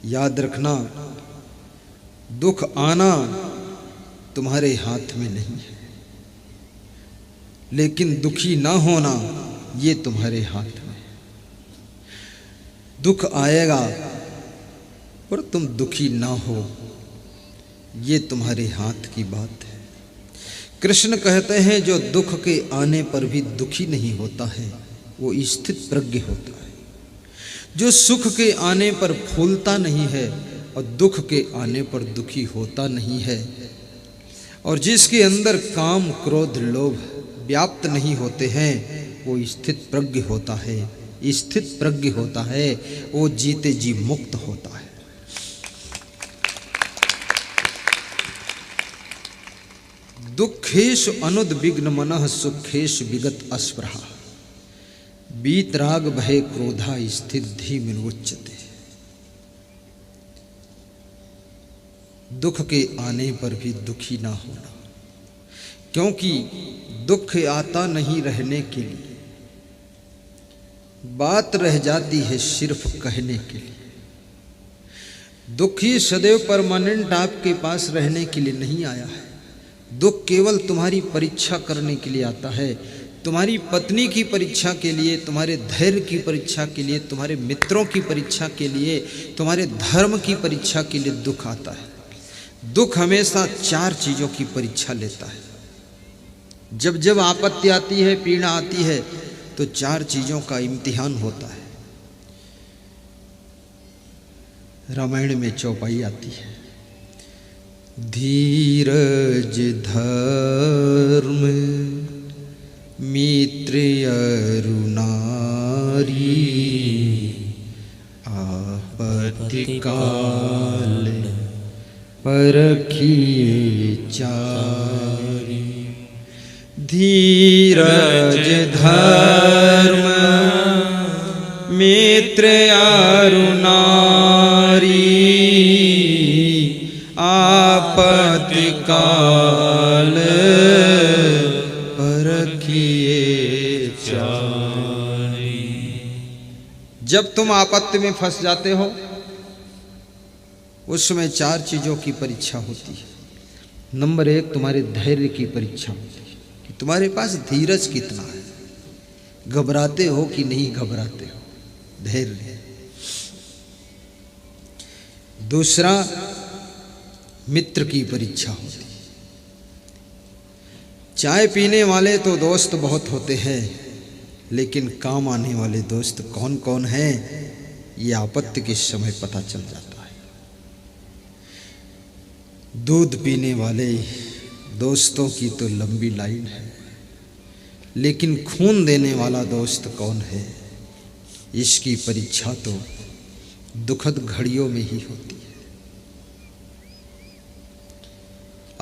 याद रखना, दुख आना तुम्हारे हाथ में नहीं है, लेकिन दुखी ना होना ये तुम्हारे हाथ में है। दुख आएगा और तुम दुखी ना हो, ये तुम्हारे हाथ की बात है। कृष्ण कहते हैं जो दुख के आने पर भी दुखी नहीं होता है वो स्थित प्रज्ञ होता है। जो सुख के आने पर फूलता नहीं है और दुख के आने पर दुखी होता नहीं है, और जिसके अंदर काम क्रोध लोभ व्याप्त नहीं होते हैं वो स्थित प्रज्ञ होता है। स्थित प्रज्ञ होता है वो जीते जी मुक्त होता है। दुखेश अनुद्विग्न मनः सुखेश विगत अस्पृहा, वीतराग भय क्रोधा स्थित धीमिर्उच्यते। दुख के आने पर भी दुखी ना होना, क्योंकि दुख आता नहीं रहने के लिए, बात रह जाती है सिर्फ कहने के लिए। दुख ही सदैव परमानेंट आपके पास रहने के लिए नहीं आया है। दुख केवल तुम्हारी परीक्षा करने के लिए आता है, तुम्हारी पत्नी की परीक्षा के लिए, तुम्हारे धैर्य की परीक्षा के लिए, तुम्हारे मित्रों की परीक्षा के लिए, तुम्हारे धर्म की परीक्षा के लिए दुख आता है। दुख हमेशा 4 चीजों की परीक्षा लेता है। जब जब आपत्ति आती है, पीड़ा आती है, तो 4 चीजों का इम्तिहान होता है। रामायण में चौपाई आती है, धीरज धर्म मित्र अरु नारी, आपत्ति काल परखिए चारी। धीरज धर्म मित्र अरु नारी, आपत्ति काल परखिए चारी। जब तुम आपत्ति में फंस जाते हो उस समय 4 चीजों की परीक्षा होती है। नंबर 1 तुम्हारे धैर्य की परीक्षा होती है कि तुम्हारे पास धीरज कितना है, घबराते हो कि नहीं घबराते हो, धैर्य। दूसरा मित्र की परीक्षा होती है। चाय पीने वाले तो दोस्त बहुत होते हैं, लेकिन काम आने वाले दोस्त कौन कौन हैं ये आपत्ति के समय पता चल जाता है। दूध पीने वाले दोस्तों की तो लंबी लाइन है, लेकिन खून देने वाला दोस्त कौन है इसकी परीक्षा तो दुखद घड़ियों में ही होती है।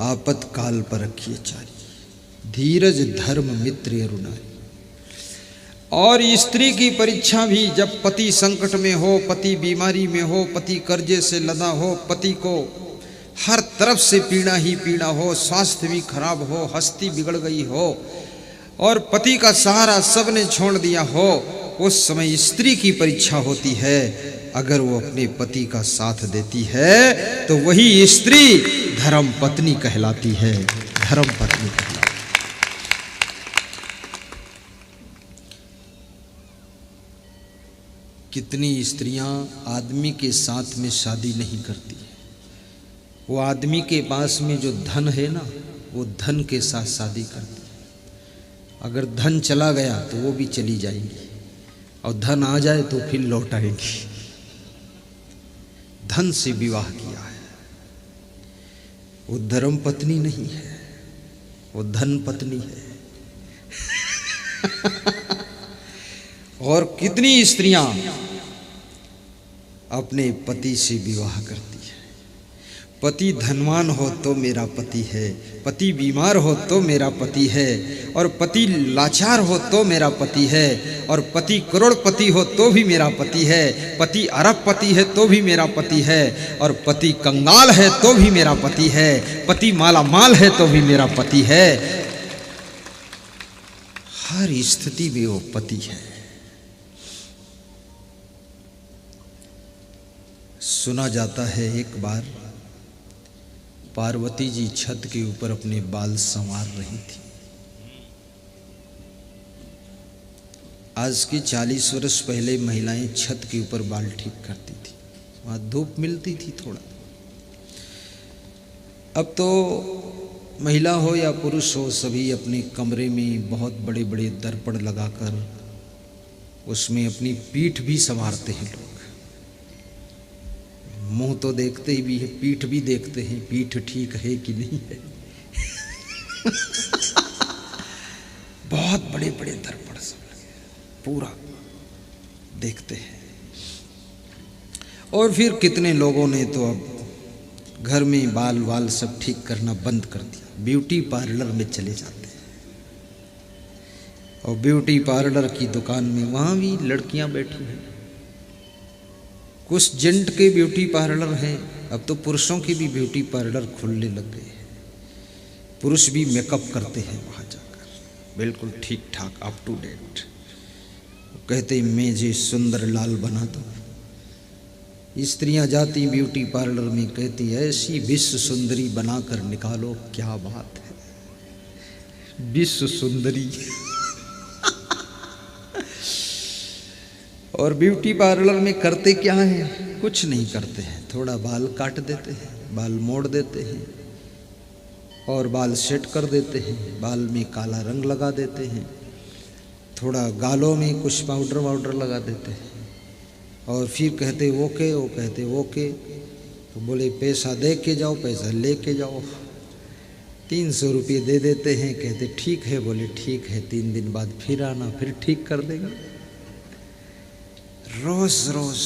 आपत्काल पर रखिए चारी, धीरज धर्म मित्र अरु नारी। और स्त्री की परीक्षा भी, जब पति संकट में हो, पति बीमारी में हो, पति कर्जे से लदा हो, पति को हर तरफ से पीड़ा ही पीड़ा हो, स्वास्थ्य भी खराब हो, हस्ती बिगड़ गई हो और पति का सहारा सबने छोड़ दिया हो, उस समय स्त्री की परीक्षा होती है। अगर वो अपने पति का साथ देती है तो वही स्त्री धर्म पत्नी कहलाती है, धर्म पत्नी कहलाती है। कितनी स्त्रियां आदमी के साथ में शादी नहीं करती, वो आदमी के पास में जो धन है ना, वो धन के साथ शादी करती है। अगर धन चला गया तो वो भी चली जाएंगी, और धन आ जाए तो फिर लौट आएंगी। धन से विवाह किया है, वो धर्म पत्नी नहीं है, वो धन पत्नी है। और कितनी स्त्रियां अपने पति से विवाह करती है। पति धनवान हो तो मेरा पति है, पति बीमार हो तो मेरा पति है, और पति लाचार हो तो मेरा पति है, और पति करोड़पति हो तो भी मेरा पति है, पति अरबपति है तो भी मेरा पति है, और पति कंगाल है तो भी मेरा पति है, पति माला माल है तो भी मेरा पति है। हर स्थिति में वो पति है। सुना जाता है एक बार पार्वती जी छत के ऊपर अपने बाल संवार रही थी। आज की 40 वर्ष पहले महिलाएं छत के ऊपर बाल ठीक करती थी, वहां धूप मिलती थी थोड़ा। अब तो महिला हो या पुरुष हो, सभी अपने कमरे में बहुत बड़े बड़े दर्पण लगाकर उसमें अपनी पीठ भी संवारते हैं लोग। मुंह तो देखते ही भी है, पीठ भी देखते हैं, पीठ ठीक है कि नहीं है। बहुत बड़े बड़े दर्पण सब लगे, पूरा देखते हैं। और फिर कितने लोगों ने तो अब घर में बाल वाल सब ठीक करना बंद कर दिया, ब्यूटी पार्लर में चले जाते हैं। और ब्यूटी पार्लर की दुकान में वहां भी लड़कियां बैठी हैं। कुछ जेंट के ब्यूटी पार्लर हैं, अब तो पुरुषों के भी ब्यूटी पार्लर खुलने लग गए हैं। पुरुष भी मेकअप करते हैं वहाँ जाकर, बिल्कुल ठीक ठाक, अप टू डेट। कहते हैं मुझे सुंदर लाल बना दो। स्त्रियाँ जाती ब्यूटी पार्लर में, कहती ऐसी विश्व सुंदरी बनाकर निकालो। क्या बात है, विश्व सुंदरी। और ब्यूटी पार्लर में करते क्या हैं? कुछ नहीं करते हैं, थोड़ा बाल काट देते हैं, बाल मोड़ देते हैं और बाल सेट कर देते हैं, बाल में काला रंग लगा देते हैं, थोड़ा गालों में कुछ पाउडर वाउडर लगा देते हैं और फिर कहते ओके, वो कहते ओके। तो बोले पैसा दे के जाओ, पैसा ले के जाओ। 300 रुपये दे देते हैं, कहते ठीक है। बोले ठीक है, 3 दिन बाद फिर आना, फिर ठीक कर देगा। रोज रोज।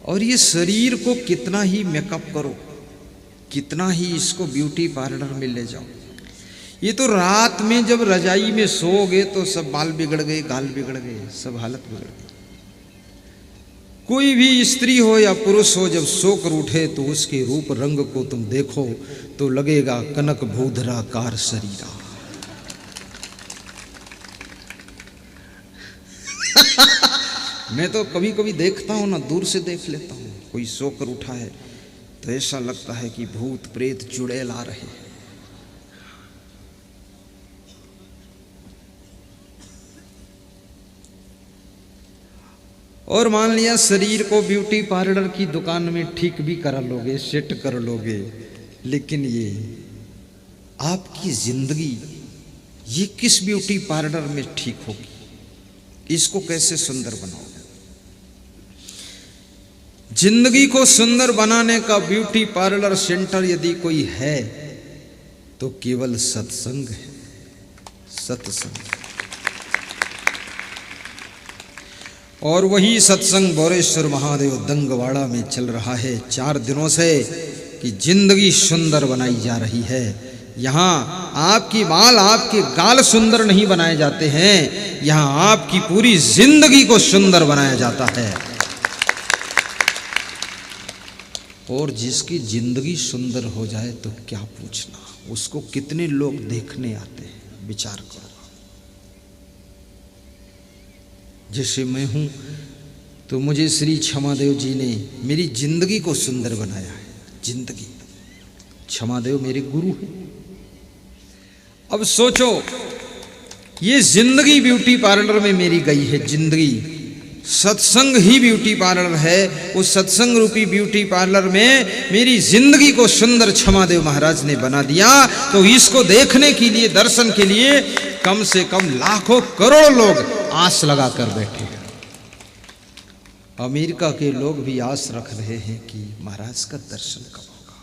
और ये शरीर को कितना ही मेकअप करो, कितना ही इसको ब्यूटी पार्लर में ले जाओ, ये तो रात में जब रजाई में सोओगे तो सब बाल बिगड़ गए, गाल बिगड़ गए, सब हालत बिगड़ गई। कोई भी स्त्री हो या पुरुष हो, जब सोकर उठे तो उसके रूप रंग को तुम देखो तो लगेगा कनक भूधराकार शरीरा। मैं तो कभी कभी देखता हूँ ना, दूर से देख लेता हूँ, कोई सोकर उठा है तो ऐसा लगता है कि भूत प्रेत चुड़ैल आ रहे हैं। और मान लिया शरीर को ब्यूटी पार्लर की दुकान में ठीक भी करा लोगे, सेट कर लोगे, लेकिन ये आपकी जिंदगी ये किस ब्यूटी पार्लर में ठीक होगी? इसको कैसे सुंदर बनाओगे? जिंदगी को सुंदर बनाने का ब्यूटी पार्लर सेंटर यदि कोई है तो केवल सत्संग है, सत्संग। और वही सत्संग बोरेश्वर महादेव दंगवाड़ा में चल रहा है 4 दिनों से कि जिंदगी सुंदर बनाई जा रही है। यहाँ आपकी बाल, आपके गाल सुंदर नहीं बनाए जाते हैं, यहाँ आपकी पूरी जिंदगी को सुंदर बनाया जाता है। और जिसकी जिंदगी सुंदर हो जाए तो क्या पूछना, उसको कितने लोग देखने आते हैं, विचार करो। जैसे मैं हूं तो मुझे श्री क्षमादेव जी ने मेरी जिंदगी को सुंदर बनाया है। जिंदगी, क्षमादेव मेरे गुरु हैं। अब सोचो, ये जिंदगी ब्यूटी पार्लर में मेरी गई है, जिंदगी। सत्संग ही ब्यूटी पार्लर है, उस सत्संग रूपी ब्यूटी पार्लर में मेरी जिंदगी को सुंदर क्षमादेव महाराज ने बना दिया। तो इसको देखने के लिए, दर्शन के लिए कम से कम लाखों करोड़ लोग आस लगा कर बैठे हैं। अमेरिका के लोग भी आस रख रहे हैं कि महाराज का दर्शन कब होगा।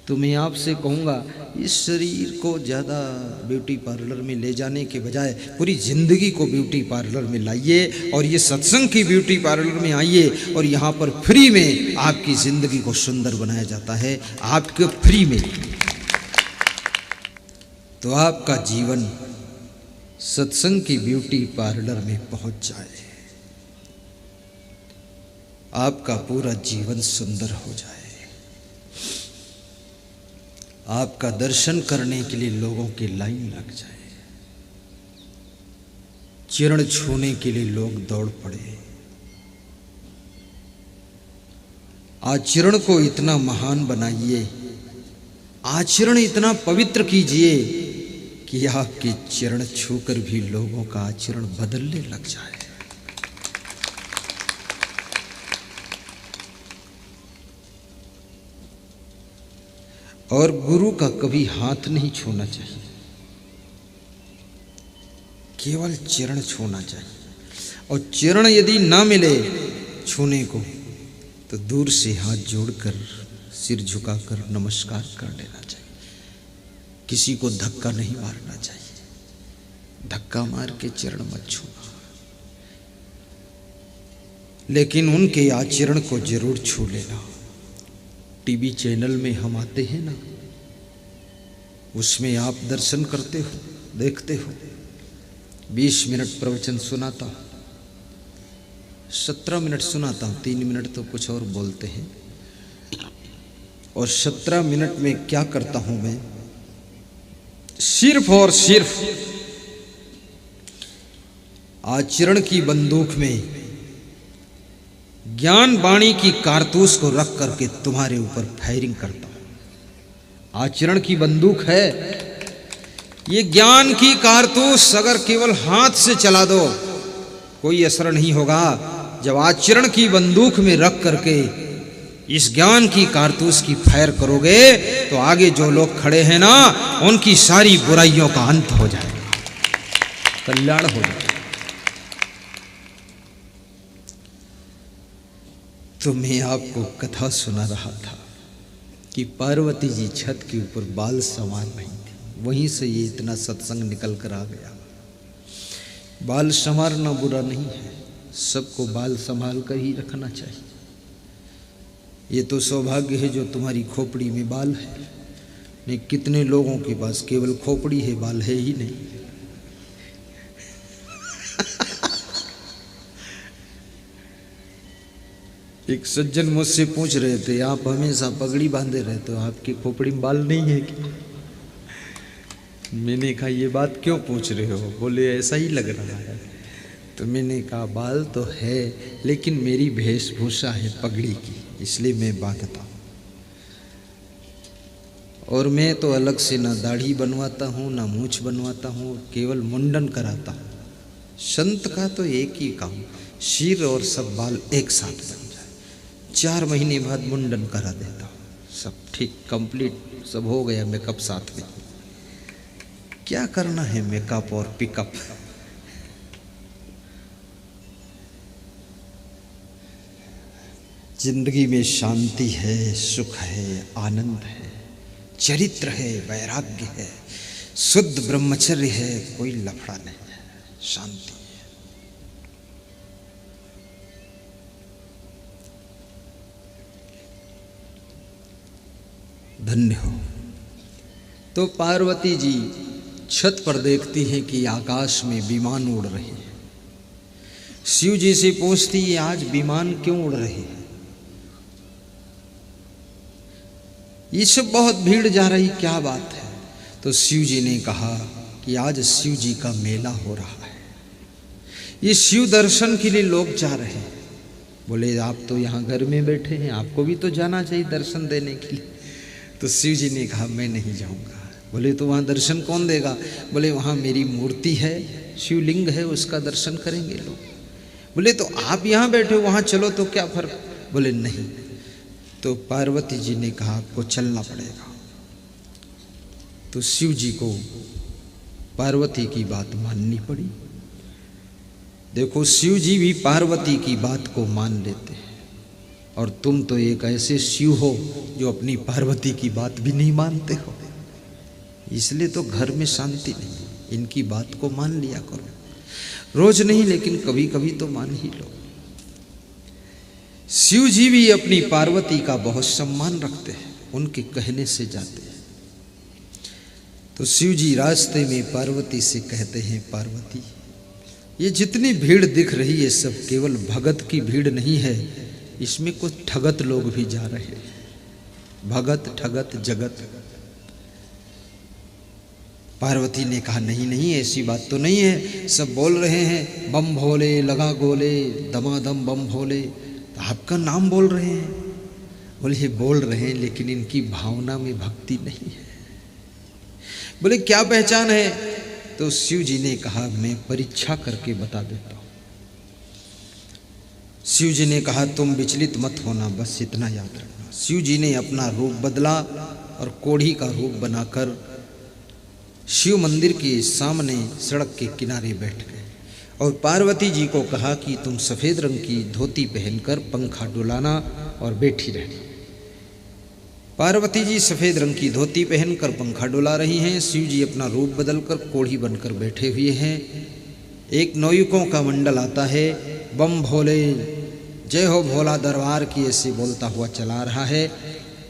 तो मैं आपसे कहूँगा, इस शरीर को ज़्यादा ब्यूटी पार्लर में ले जाने के बजाय पूरी ज़िंदगी को ब्यूटी पार्लर में लाइए और ये सत्संग की ब्यूटी पार्लर में आइए और यहाँ पर फ्री में आपकी ज़िंदगी को सुंदर बनाया जाता है, आपके फ्री में। तो आपका जीवन सत्संग की ब्यूटी पार्लर में पहुँच जाए, आपका पूरा जीवन सुंदर हो जाए, आपका दर्शन करने के लिए लोगों की लाइन लग जाए, चरण छूने के लिए लोग दौड़ पड़े, आचरण को इतना महान बनाइए, आचरण इतना पवित्र कीजिए कि आपके चरण छूकर भी लोगों का आचरण बदलने लग जाए। और गुरु का कभी हाथ नहीं छूना चाहिए, केवल चरण छूना चाहिए। और चरण यदि ना मिले छूने को तो दूर से हाथ जोड़कर सिर झुकाकर नमस्कार कर लेना चाहिए। किसी को धक्का नहीं मारना चाहिए, धक्का मार के चरण मत छूना, लेकिन उनके आचरण को जरूर छू लेना। टीवी चैनल में हम आते हैं ना, उसमें आप दर्शन करते हो, देखते हो। 20 मिनट प्रवचन सुनाता हूँ, 17 मिनट सुनाता हूँ, 3 मिनट तो कुछ और बोलते हैं। और 17 मिनट में क्या करता हूँ मैं? सिर्फ और सिर्फ आचरण की बंदूक में ज्ञान वाणी की कारतूस को रख करके तुम्हारे ऊपर फायरिंग करता हूं। आचरण की बंदूक है, ये ज्ञान की कारतूस अगर केवल हाथ से चला दो कोई असर नहीं होगा। जब आचरण की बंदूक में रख करके इस ज्ञान की कारतूस की फायर करोगे तो आगे जो लोग खड़े हैं ना, उनकी सारी बुराइयों का अंत हो जाएगा, कल्याण हो जाएगा। तो मैं आपको कथा सुना रहा था कि पार्वती जी छत के ऊपर बाल संवार रही थी, वहीं से ये इतना सत्संग निकल कर आ गया। बाल संवारना बुरा नहीं है, सबको बाल संभाल कर ही रखना चाहिए। ये तो सौभाग्य है जो तुम्हारी खोपड़ी में बाल है, नहीं कितने लोगों के पास केवल खोपड़ी है, बाल है ही नहीं। एक सज्जन मुझसे पूछ रहे थे, आप हमेशा पगड़ी बांधे रहते हो, आपकी खोपड़ी में बाल नहीं है क्या? मैंने कहा ये बात क्यों पूछ रहे हो? बोले ऐसा ही लग रहा है। तो मैंने कहा बाल तो है, लेकिन मेरी वेशभूषा है पगड़ी की, इसलिए मैं बांधता हूँ। और मैं तो अलग से ना दाढ़ी बनवाता हूँ ना मूछ बनवाता हूँ, केवल मुंडन कराता हूँ। संत का तो एक ही काम, सिर और सब बाल एक साथ बन जाए। 4 महीने बाद मुंडन करा देता हूँ, सब ठीक कंप्लीट सब हो गया, मेकअप साथ में। क्या करना है मेकअप और पिकअप? जिंदगी में शांति है, सुख है, आनंद है, चरित्र है, वैराग्य है, शुद्ध ब्रह्मचर्य है, कोई लफड़ा नहीं है, शांति है। धन्य हो। तो पार्वती जी छत पर देखती हैं कि आकाश में विमान उड़ रहे हैं। शिव जी से पूछती है आज विमान क्यों उड़ रहे हैं? ये सब बहुत भीड़ जा रही, क्या बात है? तो शिव जी ने कहा कि आज शिव जी का मेला हो रहा है, ये शिव दर्शन के लिए लोग जा रहे हैं। बोले आप तो यहाँ घर में बैठे हैं, आपको भी तो जाना चाहिए दर्शन देने के लिए। तो शिव जी ने कहा मैं नहीं जाऊँगा। बोले तो वहाँ दर्शन कौन देगा? बोले वहाँ मेरी मूर्ति है, शिवलिंग है, उसका दर्शन करेंगे लोग। बोले तो आप यहाँ बैठे हो, वहाँ चलो तो क्या फर्क? बोले नहीं। तो पार्वती जी ने कहा आपको चलना पड़ेगा। तो शिव जी को पार्वती की बात माननी पड़ी। देखो शिव जी भी पार्वती की बात को मान लेते हैं, और तुम तो एक ऐसे शिव हो जो अपनी पार्वती की बात भी नहीं मानते हो। इसलिए तो घर में शांति नहीं। इनकी बात को मान लिया करो, रोज नहीं लेकिन कभी कभी तो मान ही लो। शिव जी भी अपनी पार्वती का बहुत सम्मान रखते हैं, उनके कहने से जाते हैं। तो शिव जी रास्ते में पार्वती से कहते हैं पार्वती ये जितनी भीड़ दिख रही है सब केवल भगत की भीड़ नहीं है, इसमें कुछ ठगत लोग भी जा रहे हैं। भगत ठगत जगत। पार्वती ने कहा नहीं नहीं ऐसी बात तो नहीं है, सब बोल रहे हैं बम भोले लगा गोले दमादम बम भोले, तो आपका नाम बोल रहे हैं। बोले ये बोल रहे हैं लेकिन इनकी भावना में भक्ति नहीं है। बोले क्या पहचान है? तो शिव जी ने कहा मैं परीक्षा करके बता देता हूं। शिव जी ने कहा तुम विचलित मत होना, बस इतना याद रखना। शिव जी ने अपना रूप बदला और कोढ़ी का रूप बनाकर शिव मंदिर के सामने सड़क के किनारे बैठ गए और पार्वती जी को कहा कि तुम सफ़ेद रंग की धोती पहनकर पंखा डुलाना और बैठी रहना। पार्वती जी सफ़ेद रंग की धोती पहनकर पंखा डुला रही हैं। शिव जी अपना रूप बदलकर कोढ़ी बनकर बैठे हुए हैं। एक नौयुकों का मंडल आता है, बम भोले जय हो भोला दरबार की ऐसे बोलता हुआ चला रहा है।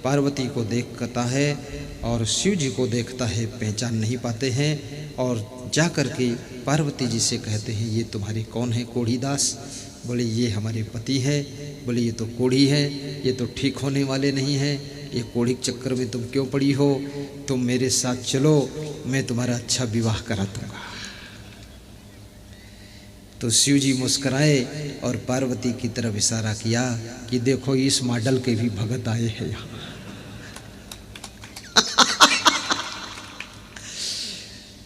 पार्वती को देखता है और शिव जी को देखता है, पहचान नहीं पाते हैं और जा कर के पार्वती जी से कहते हैं ये तुम्हारे कौन है कोढ़ी दास? बोले ये हमारे पति है। बोले ये तो कोढ़ी है, ये तो ठीक होने वाले नहीं हैं, ये कोढ़ी के चक्कर में तुम क्यों पड़ी हो? तुम मेरे साथ चलो, मैं तुम्हारा अच्छा विवाह करा दूंगा। तो शिव जी मुस्कुराए और पार्वती की तरफ इशारा किया कि देखो इस मॉडल के भी भगत आए हैं यहाँ।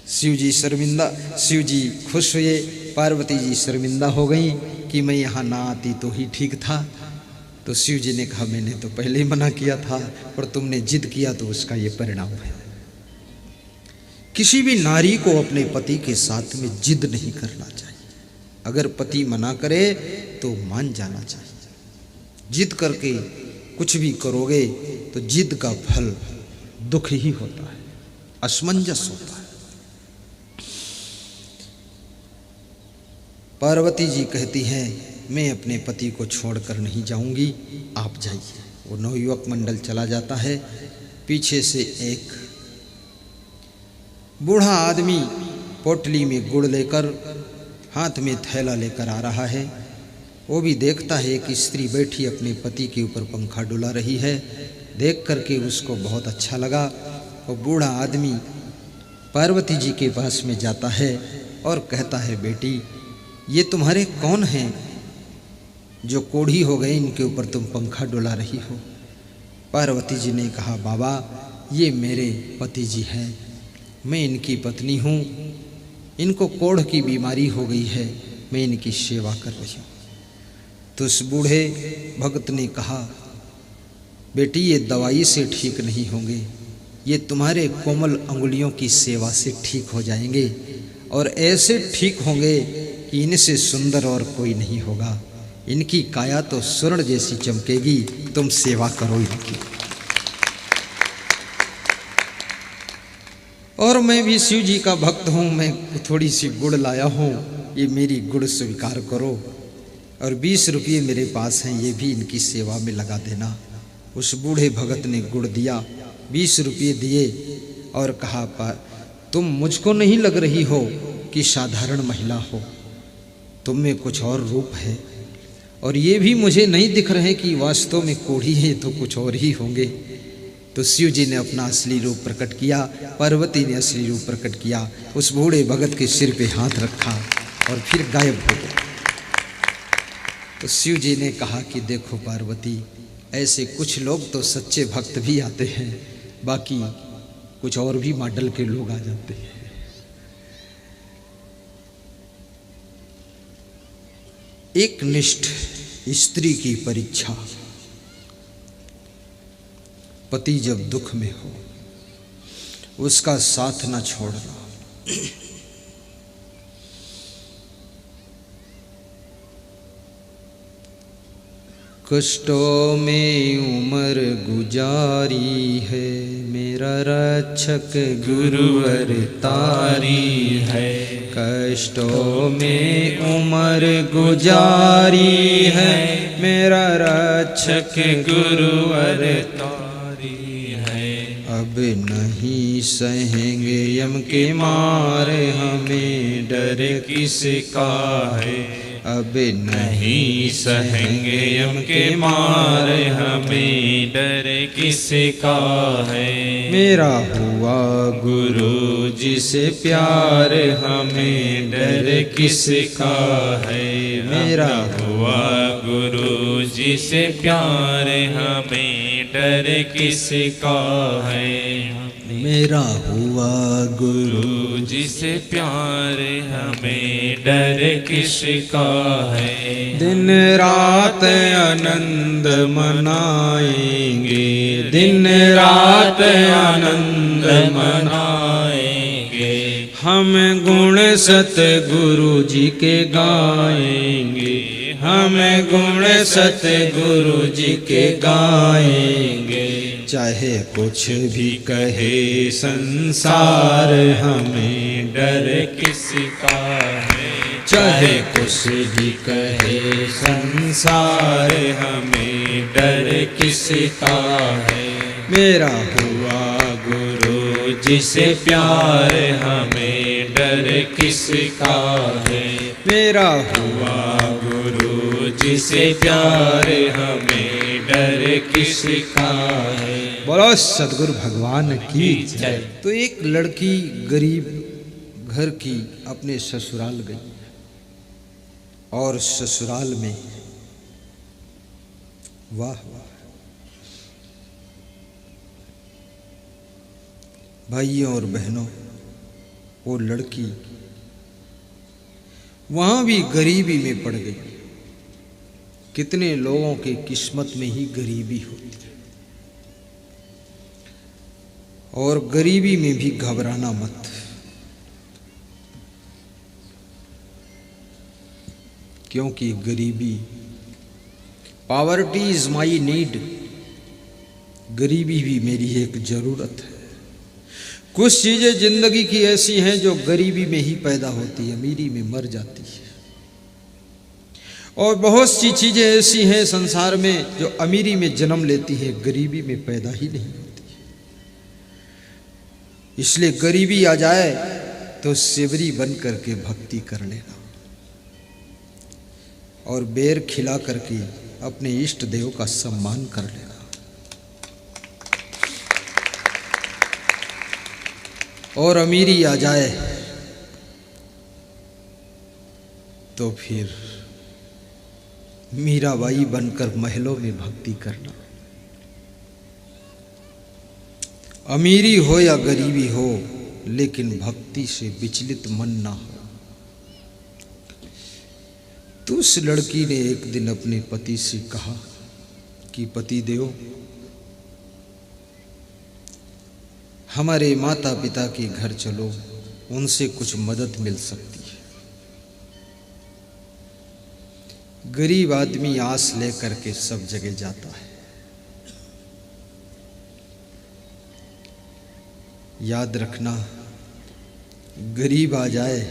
शिव जी शर्मिंदा, शिव जी खुश हुए, पार्वती जी शर्मिंदा हो गई कि मैं यहाँ ना आती तो ही ठीक था। तो शिव जी ने कहा मैंने तो पहले ही मना किया था, पर तुमने जिद किया तो उसका ये परिणाम है। किसी भी नारी को अपने पति के साथ में जिद नहीं करना चाहिए। अगर पति मना करे तो मान जाना चाहिए। जिद करके कुछ भी करोगे तो जिद का फल दुख ही होता है, असमंजस होता है। पार्वती जी कहती हैं मैं अपने पति को छोड़कर नहीं जाऊंगी, आप जाइए। वो नवयुवक मंडल चला जाता है। पीछे से एक बूढ़ा आदमी पोटली में गुड़ लेकर हाथ में थैला लेकर आ रहा है। वो भी देखता है कि स्त्री बैठी अपने पति के ऊपर पंखा डुला रही है। देख करके उसको बहुत अच्छा लगा। वो बूढ़ा आदमी पार्वती जी के पास में जाता है और कहता है बेटी ये तुम्हारे कौन हैं जो कोढ़ी हो गए, इनके ऊपर तुम पंखा डुला रही हो? पार्वती जी ने कहा बाबा ये मेरे पति जी हैं, मैं इनकी पत्नी हूँ, इनको कोढ़ की बीमारी हो गई है, मैं इनकी सेवा कर रही हूँ। तो उस बूढ़े भक्त ने कहा बेटी ये दवाई से ठीक नहीं होंगे, ये तुम्हारे कोमल अंगुलियों की सेवा से ठीक हो जाएंगे और ऐसे ठीक होंगे कि इनसे सुंदर और कोई नहीं होगा। इनकी काया तो स्वर्ण जैसी चमकेगी, तुम सेवा करो इनकी। और मैं भी शिव जी का भक्त हूँ, मैं थोड़ी सी गुड़ लाया हूँ, ये मेरी गुड़ स्वीकार करो और 20 रुपये मेरे पास हैं, ये भी इनकी सेवा में लगा देना। उस बूढ़े भगत ने गुड़ दिया, 20 रुपये दिए और कहा तुम मुझको नहीं लग रही हो कि साधारण महिला हो, तुम में कुछ और रूप है और ये भी मुझे नहीं दिख रहे कि वास्तव में कोढ़ी है, तो कुछ और ही होंगे। तो शिव जी ने अपना असली रूप प्रकट किया, पार्वती ने असली रूप प्रकट किया, उस बूढ़े भगत के सिर पे हाथ रखा और फिर गायब हो गया। तो शिव जी ने कहा कि देखो पार्वती ऐसे कुछ लोग तो सच्चे भक्त भी आते हैं, बाकी कुछ और भी मॉडल के लोग आ जाते हैं। एक निष्ठ स्त्री की परीक्षा, पति जब दुख में हो उसका साथ न छोड़ना। कष्टों में उम्र गुजारी है, मेरा रक्षक गुरुवर तारी है। कष्टों में उम्र गुजारी है, मेरा रक्षक गुरुवर तारी है। अब नहीं सहेंगे यम के मार, हमें डर किसका है। अब नहीं सहेंगे यम के मार, हमें डर किसका है। मेरा हुआ गुरु जिसे प्यार, हमें डर किसका है। मेरा हुआ गुरु जिसे प्यार हमें डर किसका है। मेरा हुआ गुरु जिसे प्यार हमें डर किसका है। दिन रात आनंद मनाएंगे, दिन रात आनंद मनाएंगे। हम गुण सतगुरु जी के गाएंगे, हम गुण सतगुरु जी के गाएंगे। चाहे कुछ भी कहे संसार हमें डर किसका है। चाहे कुछ भी कहे संसार हमें डर किसका है। मेरा हुआ गुरु जिसे प्यार हमें डर किसका है। मेरा हुआ गुरु जिसे प्यार हमें डर किसका है। बोलो सदगुरु भगवान की जय। तो एक लड़की गरीब घर की अपने ससुराल गई और ससुराल में वाह वाह भाइयों और बहनों, वो लड़की वहां भी गरीबी में पड़ गई। कितने लोगों के किस्मत में ही गरीबी होती है, और गरीबी में भी घबराना मत, क्योंकि गरीबी, पॉवर्टी इज माई नीड, गरीबी भी मेरी एक जरूरत है। कुछ चीजें जिंदगी की ऐसी हैं जो गरीबी में ही पैदा होती है, अमीरी में मर जाती है, और बहुत सी चीजें ऐसी हैं संसार में जो अमीरी में जन्म लेती है, गरीबी में पैदा ही नहीं होती। इसलिए गरीबी आ जाए तो सेवरी बन करके भक्ति कर लेना, और बेर खिला करके अपने इष्ट देव का सम्मान कर लेना। और अमीरी आ जाए तो फिर मीराबाई बनकर महलों में भक्ति करना। अमीरी हो या गरीबी हो, लेकिन भक्ति से विचलित मन ना हो। तो उस लड़की ने एक दिन अपने पति से कहा कि पति देव, हमारे माता पिता के घर चलो, उनसे कुछ मदद मिल सकती है। गरीब आदमी आस लेकर के सब जगह जाता है। याद रखना, गरीब आ जाए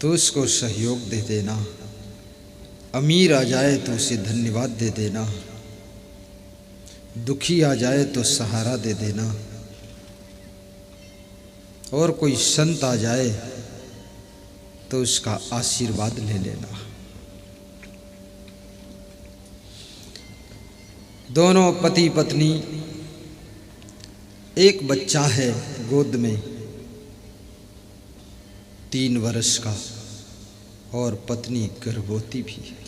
तो उसको सहयोग दे देना, अमीर आ जाए तो उसे धन्यवाद दे देना, दुखी आ जाए तो सहारा दे देना, और कोई संत आ जाए तो उसका आशीर्वाद ले लेना। दोनों पति पत्नी, एक बच्चा है गोद में 3 वर्ष का, और पत्नी गर्भवती भी है।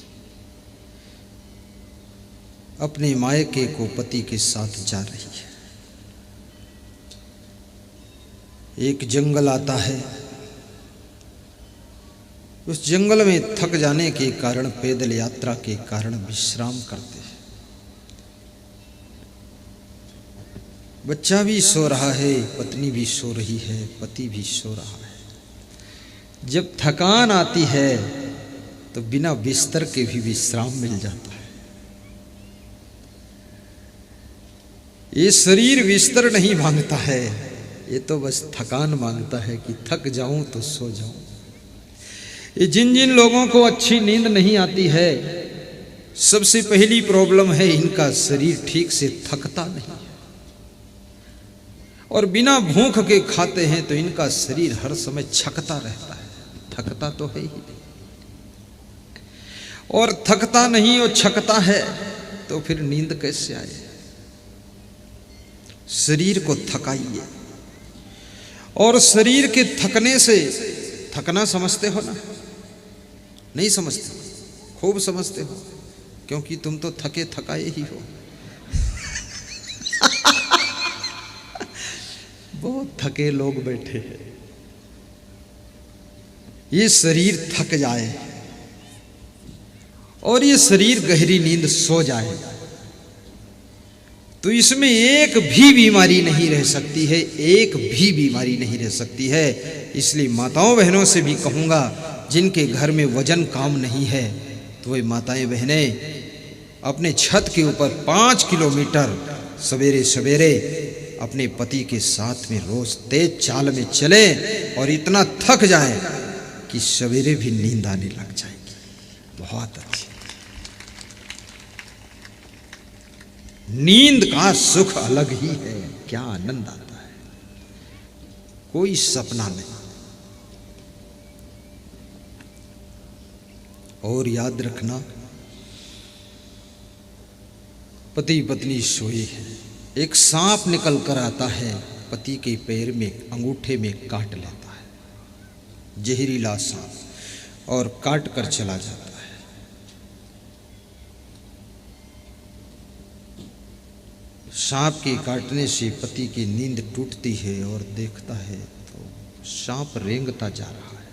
अपने मायके को पति के साथ जा रही है। एक जंगल आता है, उस जंगल में थक जाने के कारण, पैदल यात्रा के कारण विश्राम करते हैं। बच्चा भी सो रहा है, पत्नी भी सो रही है, पति भी सो रहा है। जब थकान आती है तो बिना बिस्तर के भी विश्राम मिल जाता है। ये शरीर बिस्तर नहीं मांगता है, ये तो बस थकान मांगता है कि थक जाऊं तो सो जाऊं। ये जिन जिन लोगों को अच्छी नींद नहीं आती है, सबसे पहली प्रॉब्लम है इनका शरीर ठीक से थकता नहीं है, और बिना भूख के खाते हैं तो इनका शरीर हर समय छकता रहता है, थकता तो है ही नहीं। और थकता नहीं और छकता है तो फिर नींद कैसे आए। शरीर को थकाइए, और शरीर के थकने से, थकना समझते हो ना, नहीं समझते? खूब समझते हो, क्योंकि तुम तो थके थकाए ही हो। बहुत थके लोग बैठे हैं। ये शरीर थक जाए और ये शरीर गहरी नींद सो जाए तो इसमें एक भी बीमारी नहीं रह सकती है, एक भी बीमारी नहीं रह सकती है। इसलिए माताओं बहनों से भी कहूँगा, जिनके घर में वजन काम नहीं है तो वे माताएं बहनें अपने छत के ऊपर 5 किलोमीटर सवेरे सवेरे अपने पति के साथ में रोज तेज चाल में चलें और इतना थक जाएं कि सवेरे भी नींद आने लग जाएगी। बहुत अच्छी नींद का सुख अलग ही है, क्या आनंद आता है, कोई सपना नहीं। और याद रखना, पति पत्नी सोए हैं, एक सांप निकल कर आता है, पति के पैर में अंगूठे में काट लेता है, जहरीला सांप, और काट कर चला जाता है। सांप के काटने से पति की नींद टूटती है और देखता है तो सांप रेंगता जा रहा है।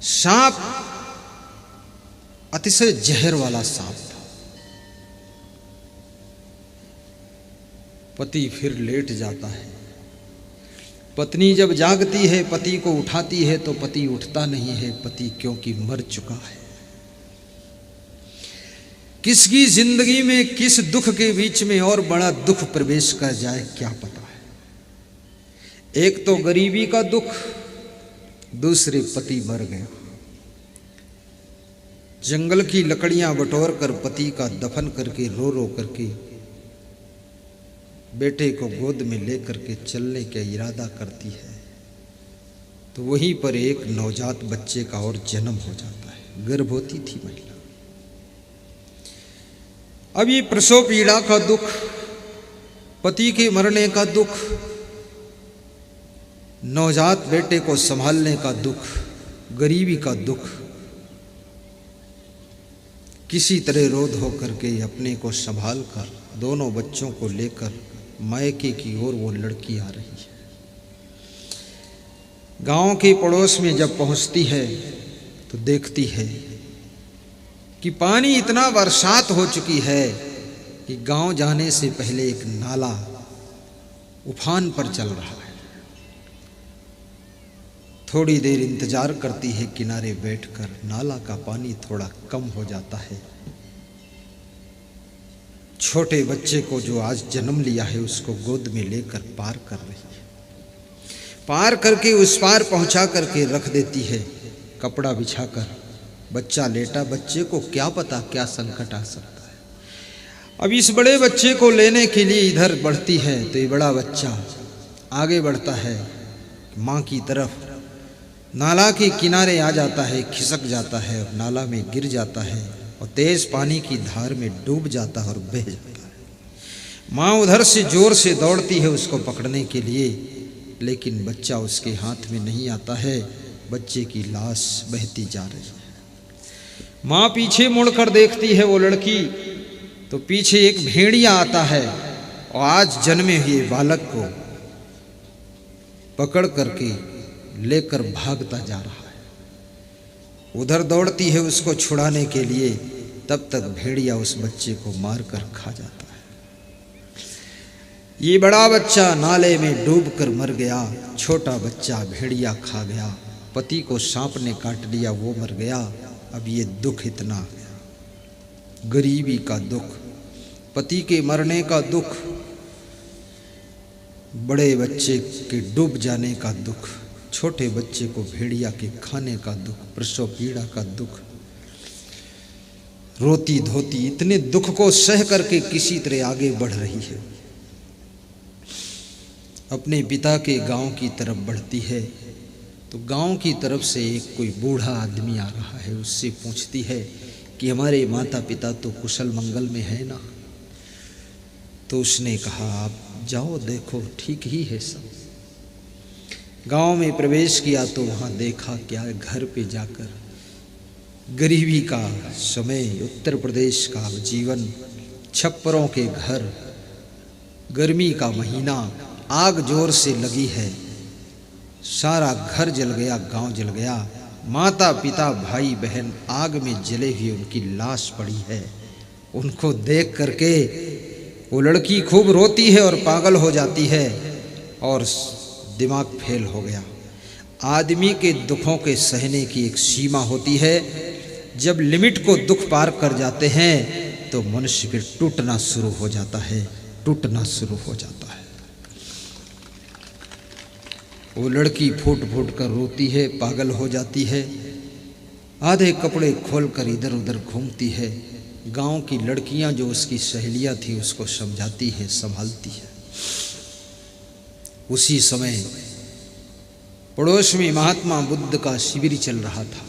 सांप अतिशय जहर वाला सांप था। पति फिर लेट जाता है। पत्नी जब जागती है, पति को उठाती है तो पति उठता नहीं है, पति क्योंकि मर चुका है। किसकी जिंदगी में किस दुख के बीच में और बड़ा दुख प्रवेश कर जाए क्या पता है। एक तो गरीबी का दुख, दूसरे पति मर गया। जंगल की लकड़ियां बटोर कर पति का दफन करके रो रो करके बेटे को गोद में लेकर के चलने का इरादा करती है तो वहीं पर एक नवजात बच्चे का और जन्म हो जाता है। गर्भवती थी महिला। अब ये प्रसव पीड़ा का दुख, पति के मरने का दुख, नवजात बेटे को संभालने का दुख, गरीबी का दुख, किसी तरह रोध होकर के अपने को संभाल कर दोनों बच्चों को लेकर मायके की ओर वो लड़की आ रही है। गांव के पड़ोस में जब पहुंचती है तो देखती है कि पानी इतना बरसात हो चुकी है कि गांव जाने से पहले एक नाला उफान पर चल रहा है। थोड़ी देर इंतजार करती है किनारे बैठकर, नाला का पानी थोड़ा कम हो जाता है। छोटे बच्चे को जो आज जन्म लिया है उसको गोद में लेकर पार कर रही है। पार करके उस पार पहुंचा करके रख देती है, कपड़ा बिछाकर। बच्चा लेटा, बच्चे को क्या पता क्या संकट आ सकता है। अब इस बड़े बच्चे को लेने के लिए इधर बढ़ती है तो ये बड़ा बच्चा आगे बढ़ता है माँ की तरफ, नाला के किनारे आ जाता है, खिसक जाता है और नाला में गिर जाता है और तेज पानी की धार में डूब जाता है और बह जाता है। माँ उधर से जोर से दौड़ती है उसको पकड़ने के लिए, लेकिन बच्चा उसके हाथ में नहीं आता है। बच्चे की लाश बहती जा रही है। माँ पीछे मुड़कर देखती है वो लड़की तो पीछे एक भेड़िया आता है और आज जन्मे हुए बालक को पकड़ करके लेकर भागता जा रहा है। उधर दौड़ती है उसको छुड़ाने के लिए, तब तक भेड़िया उस बच्चे को मारकर खा जाता है। ये बड़ा बच्चा नाले में डूबकर मर गया, छोटा बच्चा भेड़िया खा गया, पति को सांप ने काट लिया, वो मर गया। अब ये दुख इतना, गरीबी का दुख, पति के मरने का दुख, बड़े बच्चे के डूब जाने का दुख, छोटे बच्चे को भेड़िया के खाने का दुख, प्रसव पीड़ा का दुख, रोती धोती इतने दुख को सह करके किसी तरह आगे बढ़ रही है। अपने पिता के गांव की तरफ बढ़ती है तो गांव की तरफ से एक कोई बूढ़ा आदमी आ रहा है। उससे पूछती है कि हमारे माता पिता तो कुशल मंगल में है ना। तो उसने कहा आप जाओ देखो ठीक ही है सब। गांव में प्रवेश किया तो वहाँ देखा क्या, घर पे जाकर गरीबी का समय, उत्तर प्रदेश का जीवन, छप्परों के घर, गर्मी का महीना, आग जोर से लगी है, सारा घर जल गया, गांव जल गया, माता पिता भाई बहन आग में जले हुए उनकी लाश पड़ी है। उनको देख करके वो लड़की खूब रोती है और पागल हो जाती है और दिमाग फेल हो गया। आदमी के दुखों के सहने की एक सीमा होती है, जब लिमिट को दुख पार कर जाते हैं तो मनुष्य फिर टूटना शुरू हो जाता है, टूटना शुरू हो जाता है। वो लड़की फूट फूट कर रोती है, पागल हो जाती है, आधे कपड़े खोलकर इधर उधर घूमती है। गांव की लड़कियां जो उसकी सहेलियां थी उसको समझाती है, संभालती है। उसी समय पड़ोस में महात्मा बुद्ध का शिविर चल रहा था।